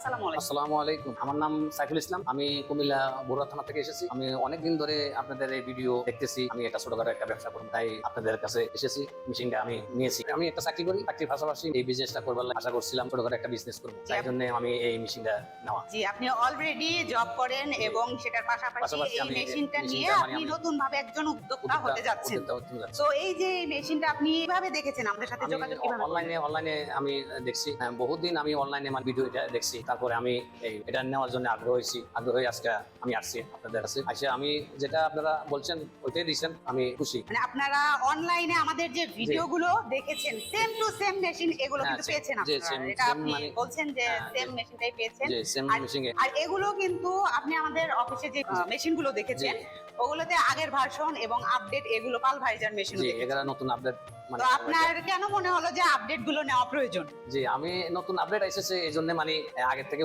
আসসালামু আলাইকুম। আমার নাম সাইফুল ইসলাম। আমি কুমিল্লা বড়ুয়া থানা থেকে এসেছি। আমি অনেকদিন ধরে আপনাদের এই ভিডিও দেখতেছি। আমি এটা ছোটখাটো একটা ব্যবসা করব, তাই আপনাদের কাছে এসেছি। মেশিনটা আমি নিয়েছি। আমি একটা চাকরি করি, চাকরির পাশাপাশি এই বিজনেসটা করবার আশা করছিলাম, ছোটখাটো একটা বিজনেস করবো, তাই জন্য আমি এই মেশিনটা নেওয়া। জি, আপনি অলরেডি জব করেন এবং সেটার পাশাপাশি এই মেশিনটা নিয়ে আপনি নতুন ভাবে একজন উদ্যোক্তা হতে যাচ্ছেন। তো এই যে মেশিনটা আপনি কিভাবে দেখেছেন, আমাদের সাথে যোগাযোগ কিভাবে? অনলাইনে আমি দেখছি, বহুদিন আমি অনলাইনে আমার ভিডিও এটা দেখছি। তারপরে আমি এটা নেওয়ার জন্য আগ্রহ হয়ে আজকে আমি আসছি আপনাদের কাছে। আচ্ছা, আমি যেটা আপনারা বলছেন ওইটাই দিচ্ছেন, আমি খুশি। মানে আপনারা অনলাইনে আমাদের যে ভিডিওগুলো দেখেছেন সেম টু সেম মেশিন এগুলো কিন্তু পেয়েছেন আপনারা। এটা আপনি বলছেন যে সেম মেশিনটাই পেয়েছেন। আর এগুলো কিন্তু আপনি আমাদের অফিসে যে মেশিনগুলো দেখেছেন ওগুলোতে আগের ভার্সন এবং আপডেট, এগুলো পাল ভাইজার মেশিন। এগুলো নতুন আপডেট। তো আপনার কেন মনে হলো যে আপডেট গুলো নেওয়া প্রয়োজন? জি, আমি নতুন আপডেট এসেছে এই জন্য, মানে আগের থেকে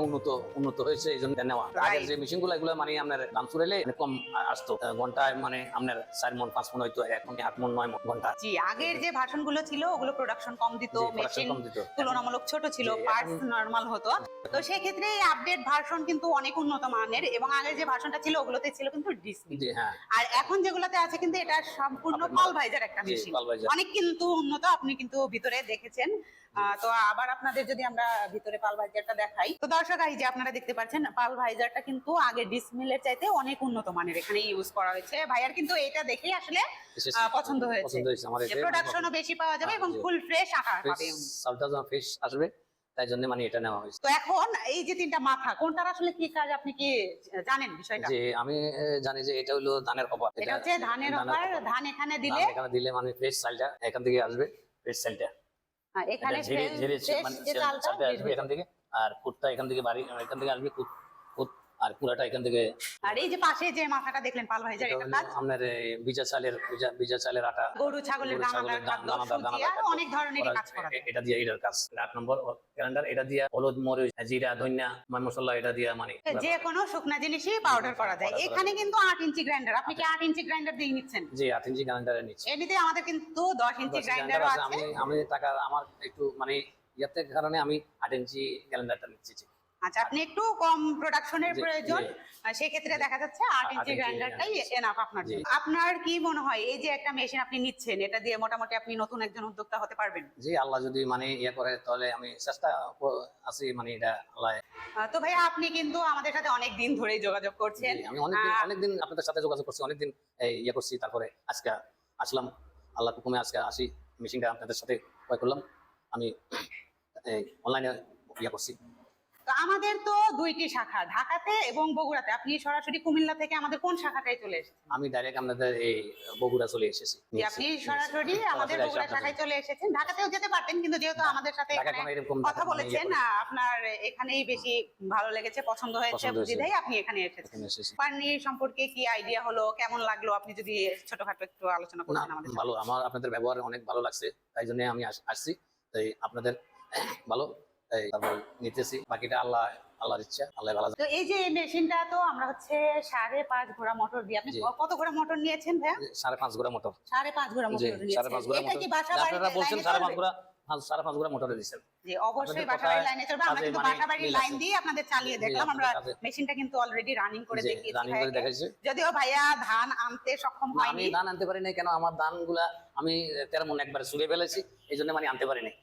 উন্নত হয়েছে এই জন্য নেওয়া। আগের যে মেশিন গুলো এগুলো মানে আপনার দাম চুরাইলে কম আসতো, ঘন্টায় মানে আপনার 4 মণ 5 মণ হইতো, এখন 8 মণ 9 মণ ঘন্টা। জি, আগের যে ভার্সন গুলো ছিল ওগুলো প্রোডাকশন কম দিত, মেশিন তুলনামূলক ছোট ছিল, পার্টস নরমাল হতো। তো সেই ক্ষেত্রে এই আপডেট ভার্সন কিন্তু অনেক উন্নত মানের, এবং আগের যে ভার্সনটা ছিল ওগুলোতে ছিল কিন্তু ডিসপ্লে। আর এখন যেগুলোতে আছে কিন্তু এটা সম্পূর্ণ পাল ভাইজার একটা মেশিন, অনেক কিন্তু উন্নত। আপনি কিন্তু ভিতরে দেখেছেন। তো আবার আপনাদের যদি আমরা ভিতরে পাল ভাইজারটা দেখাই, তো দর্শক এই যে আপনারা দেখতে পাচ্ছেন পাল ভাইজারটা কিন্তু আগে ডিসমিলের চাইতে অনেক উন্নত মানের এখানে ইউজ করা হয়েছে। ভাইয়ার কিন্তু এটা দেখেই আসলে পছন্দ হয়েছে। প্রোডাকশনও বেশি পাওয়া যাবে এবং ফুল ফ্রেশ আকার পাবে, সালটা যখন ফ্রেশ আসবে, তাই জন্য মানে এটা নেওয়া হয়েছে। তো এখন এই যে তিনটা মাথা, কোনটার আসলে কি কাজ আপনি কি জানেন বিষয়টা? যে আমি জানি যে এটা হলো ধানের কপার। এটা হচ্ছে ধানের কপার। ধান এখানে দিলে মানে ফ্রেশ চালটা এখান থেকে আসবে, ফ্রেশ চালটা এখানে চালটা আসবে এখান থেকে, আর কুটটা এখান থেকে এখান থেকে আসবে, কুট আর পুরাটা এখান থেকে। আর এই যে পাশে যে মাথাটা দেখলেন পাল ভাইজার, এটা কাজ আপনার বীজা চালের আটা, গরু ছাগলের দানাদার খাদ্য, সুজিয়া, অনেক ধরনের কাজ করা যায়। এটা দিয়ে এটার কাজ 8 নম্বর ক্যালেন্ডার। এটা দিয়ে হলুদ, মরিচ, জিরা, ধনিয়া, মশলা এটা দিয়ে মানে যে কোনো শুকনা জিনিসই পাউডার করা যায়। এখানে কিন্তু 8 ইঞ্চি গ্রাইন্ডার। আপনি কি 8 ইঞ্চি গ্রাইন্ডার দিয়ে নিচ্ছেন? জি, 8 ইঞ্চি গ্রাইন্ডারে নিচ্ছি। এমনিতে আমাদের কিন্তু 10 ইঞ্চি গ্রাইন্ডার আছে। আমি টাকা আমার একটু মানে ইয়াতে কারণে আমি 8 ইঞ্চি গ্রাইন্ডারটা নিচ্ছি। আচ্ছা, আপনি একটু কম প্রোডাকশনের প্রয়োজন, সেই ক্ষেত্রে দেখা যাচ্ছে 8 ইঞ্চি গ্রাইন্ডারটাই এনাফ আপনার জন্য। আপনার কি মনে হয় এই যে একটা মেশিন আপনি নিচ্ছেন, এটা দিয়ে মোটামুটি আপনি নতুন একজন উদ্যোক্তা হতে পারবেন? জি, আল্লাহ যদি মানে ইয়া করে তাহলে আমি চেষ্টা আছি, মানে এটা আল্লাহ। তো ভাইয়া, আপনি কিন্তু আমাদের সাথে অনেক দিন ধরেই যোগাযোগ করছেন। আমি অনেকদিন আপনাদের সাথে যোগাযোগ করছি, অনেকদিন ইয়া করছি। তারপরে আজকে আসলাম, আল্লাহ হুকুমে আজকে আসি, মেশিনটা আপনাদের সাথে ক্রয় করলাম। আমি অনলাইনে ইয়া করছি। তো আমাদের তো 2টি শাখা, ঢাকাতে এবং বগুড়াতে। আপনি সরাসরি কুমিল্লা থেকে আমাদের কোন শাখাটায় চলে এসেছেন? আমি ডাইরেক্ট আপনাদের এই বগুড়া চলে এসেছি। আপনি সরাসরি আমাদের বগুড়া শাখায় চলে এসেছেন। ঢাকাতেও যেতে পারতেন, কিন্তু যেহেতু আমাদের সাথে কথা বলেছেন, আপনার এখানেই বেশি ভালো লেগেছে, পছন্দ হয়েছে, বুঝিদাই আপনি এখানে এসেছেন। পানির সম্পর্কে কি আইডিয়া হলো, কেমন লাগলো, আপনি যদি ছোটখাটো একটু আলোচনা করতেন আমাদের। ভালো, আমার আপনাদের ব্যবহার অনেক ভালো লাগছে, তাই জন্য আমি আসছি। তাই আপনাদের ভালো নিতেছি, বাকিটা আল্লাহর ইচ্ছা, আল্লাহ ভালো। তো এই যে মেশিনটা, তো আমরা হচ্ছে 5.5 ঘোড়া মোটর দিয়ে, আপনি কত ঘোড়া মোটর নিয়েছেন ভাইয়া? 5.5 ঘোড়া মোটর। 5.5 ঘোড়া মোটর নিয়েছেন। এটা কি বাসা বাড়ি? আপনারা বলছেন 5.5 ঘোড়া, 5.5 ঘোড়া মোটরে দিবেন। জি, অবশ্যই বাসা বাড়ি লাইনে চলবে। আমরা কিন্তু বাসা বাড়ি লাইন দিয়ে আপনাদের চালিয়ে দেখলাম। আমরা মেশিনটা কিন্তু অলরেডি রানিং করে দেখিয়েছি। যদিও ভাইয়া ধান আনতে সক্ষম হয়নি। আমি ধান আনতে পারি নাই, কেন আমার ধানগুলা আমি 13 মণ একবারে ছুঁড়ে ফেলেছি, এই জন্য মানে আনতে পারি নাই।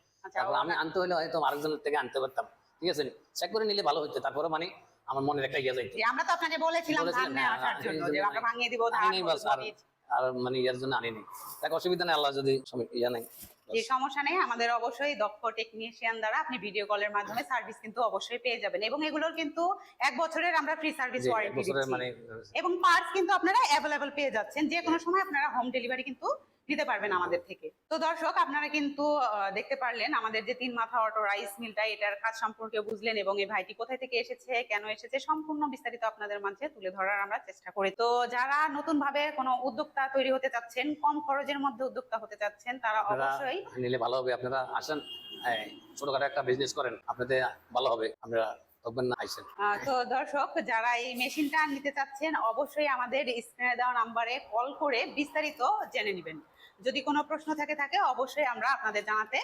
আমি আনতে হলে হয়তো আরেকজনের থেকে আনতে পারতাম, ঠিক আছে, চেক করে নিলে ভালো হতো। তারপরে মানে আমার মনের একটা ইয়ে যাইতো। আমরা তো আপনাকে বলেছিলাম ধান নিয়ে আসার জন্য, যে আমরা ভাঙিয়ে দিব ধান, আর মানে ইয়ার জন্য আনি নাই। তাকে অসুবিধা নেই, আল্লাহ যদি ইয়া নাই, এই সমস্যা নেই। আমাদের অবশ্যই দক্ষ টেকনিশিয়ান দ্বারা আপনি ভিডিও কলের মাধ্যমে সার্ভিস কিন্তু অবশ্যই পেয়ে যাবেন, এবং এগুলোর কিন্তু 1 বছরের আমরা ফ্রি সার্ভিস ওয়ারেন্টি দিচ্ছি, এবং পার্টস কিন্তু আপনারা অ্যাভেলেবল পেয়ে যাচ্ছেন। যে কোনো সময় আপনারা হোম ডেলিভারি কিন্তু দিতে পারবেন আমাদের থেকে। তো দর্শক, আপনারা কিন্তু দেখতে পারলেন আমাদের যে 3 মাথা অটো রাইস মিলটা, এটার কাজ সম্পর্কে বুঝলেন, এবং এই ভাইটি কোথায় থেকে এসেছে, কেন এসেছে, সম্পূর্ণ বিস্তারিত আপনাদের মাঝে তুলে ধরার আমরা চেষ্টা করি। তো যারা নতুন ভাবে কোনো উদ্যোক্তা তৈরি হতে চাচ্ছেন, কম খরচের মধ্যে উদ্যোক্তা হতে চাচ্ছেন, তারা অবশ্যই নিলে ভালো হবে। আপনারা আসেন, ছোটখাটো একটা বিজনেস করেন, আপনাদের ভালো হবে। আপনারা তো দর্শক, যারা এই মেশিনটা নিতে চাচ্ছেন, অবশ্যই আমাদের স্ক্রিনে দেওয়া নাম্বারে কল করে বিস্তারিত জেনে নেবেন। যদি কোনো প্রশ্ন থাকে অবশ্যই আমরা আপনাদের জানাতে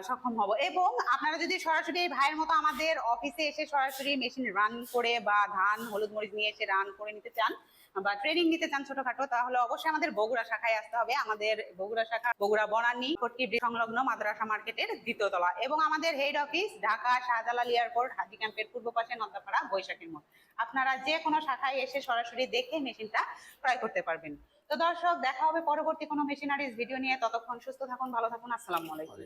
সক্ষম হব। এবং আপনারা যদি সরাসরি এই ভাইয়ের মতো আমাদের অফিসে এসে সরাসরি মেশিন রান করে বা ধান হলুদ মরিচ নিয়ে এসে রান করে নিতে চান বা ট্রেনিং নিতে চান ছোটখাটো, তাহলে অবশ্যই আমাদের বগুড়া শাখায় আসতে হবে। আমাদের বগুড়া শাখা বগুড়া বনানী ফটকি ব্রিজ সংলগ্ন মাদ্রাসা মার্কেটের 2য় তলা, এবং আমাদের head office Dhaka Shahjalal airport হাজি ক্যাম্পের পূর্ব পাশে নন্দাপাড়া বৈশাখীর মোড়। আপনারা যে কোনো শাখায় এসে সরাসরি দেখে মেশিনটা ক্রয় করতে পারবেন। তো দর্শক, দেখা হবে পরবর্তী কোনো মেশিনারিজ ভিডিও নিয়ে। ততক্ষণ সুস্থ থাকুন, ভালো থাকুন, আসসালামু আলাইকুম।